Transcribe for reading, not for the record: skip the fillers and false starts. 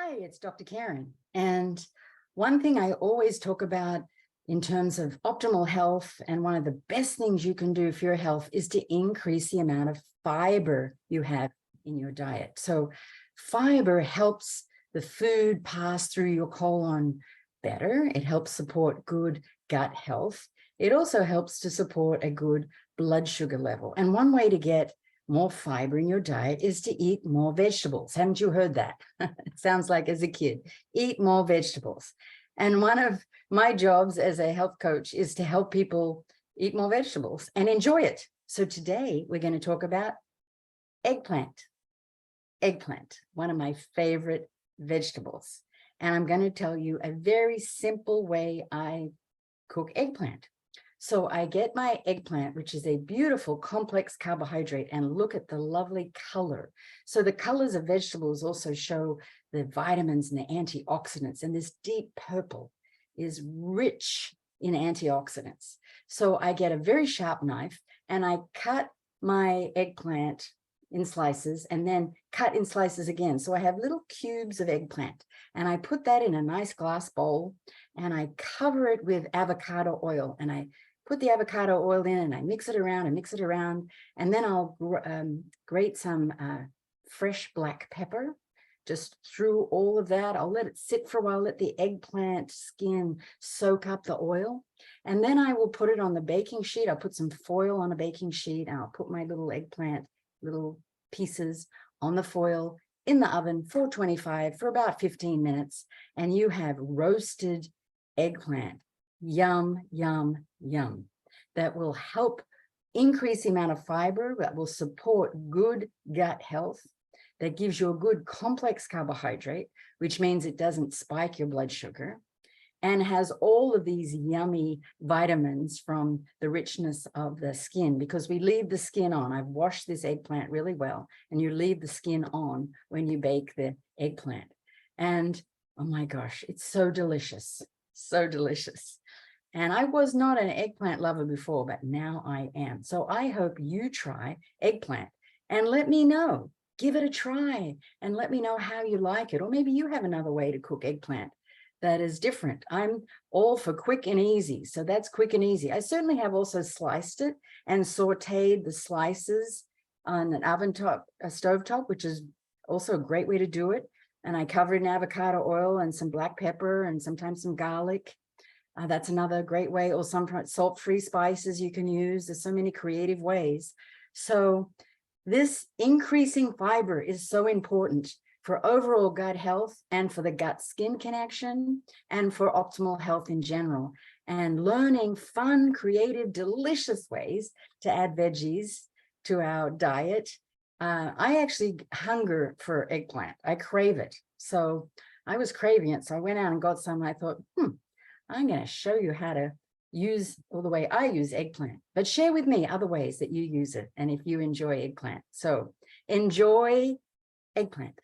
Hi, it's Dr. Karen. And one thing I always talk about in terms of optimal health, and one of the best things you can do for your health, is to increase the amount of fiber you have in your diet. So fiber helps the food pass through your colon better. It helps support good gut health. It also helps to support a good blood sugar level. And one way to get more fiber in your diet is to eat more vegetables. Haven't you heard that? It sounds like as a kid, eat more vegetables. And one of my jobs as a health coach is to help people eat more vegetables and enjoy it. So today we're going to talk about eggplant. Eggplant, one of my favorite vegetables. And I'm going to tell you a very simple way I cook eggplant. So I get my eggplant, which is a beautiful complex carbohydrate, and look at the lovely color. So the colors of vegetables also show the vitamins and the antioxidants, and this deep purple is rich in antioxidants. So I get a very sharp knife and I cut my eggplant in slices and then cut in slices again. So I have little cubes of eggplant, and I put that in a nice glass bowl and I cover it with avocado oil, and I put the avocado oil in and I mix it around and mix it around. And then I'll grate some fresh black pepper just through all of that. I'll let it sit for a while, let the eggplant skin soak up the oil. And then I will put it on the baking sheet. I'll put some foil on a baking sheet, and I'll put my little eggplant, little pieces on the foil in the oven, 425 for about 15 minutes. And you have roasted eggplant. Yum, yum, yum. That will help increase the amount of fiber, that will support good gut health, that gives you a good complex carbohydrate, which means it doesn't spike your blood sugar, and has all of these yummy vitamins from the richness of the skin, because we leave the skin on. I've washed this eggplant really well, and you leave the skin on when you bake the eggplant. And oh my gosh, it's so delicious, so delicious. And I was not an eggplant lover before, but now I am. So I hope you try eggplant and let me know. Give it a try and let me know how you like it. Or maybe you have another way to cook eggplant that is different. I'm all for quick and easy. So that's quick and easy. I certainly have also sliced it and sauteed the slices on an oven top, a stove top, which is also a great way to do it. And I cover it in avocado oil and some black pepper and sometimes some garlic. That's another great way, or some salt-free spices you can use. There's so many creative ways. So this increasing fiber is so important for overall gut health and for the gut-skin connection and for optimal health in general. And learning fun, creative, delicious ways to add veggies to our diet. I actually hunger for eggplant. I crave it. So I was craving it. So I went out and got some. And I thought, I'm going to show you how to use, or the way I use eggplant, but share with me other ways that you use it and if you enjoy eggplant. So enjoy eggplant.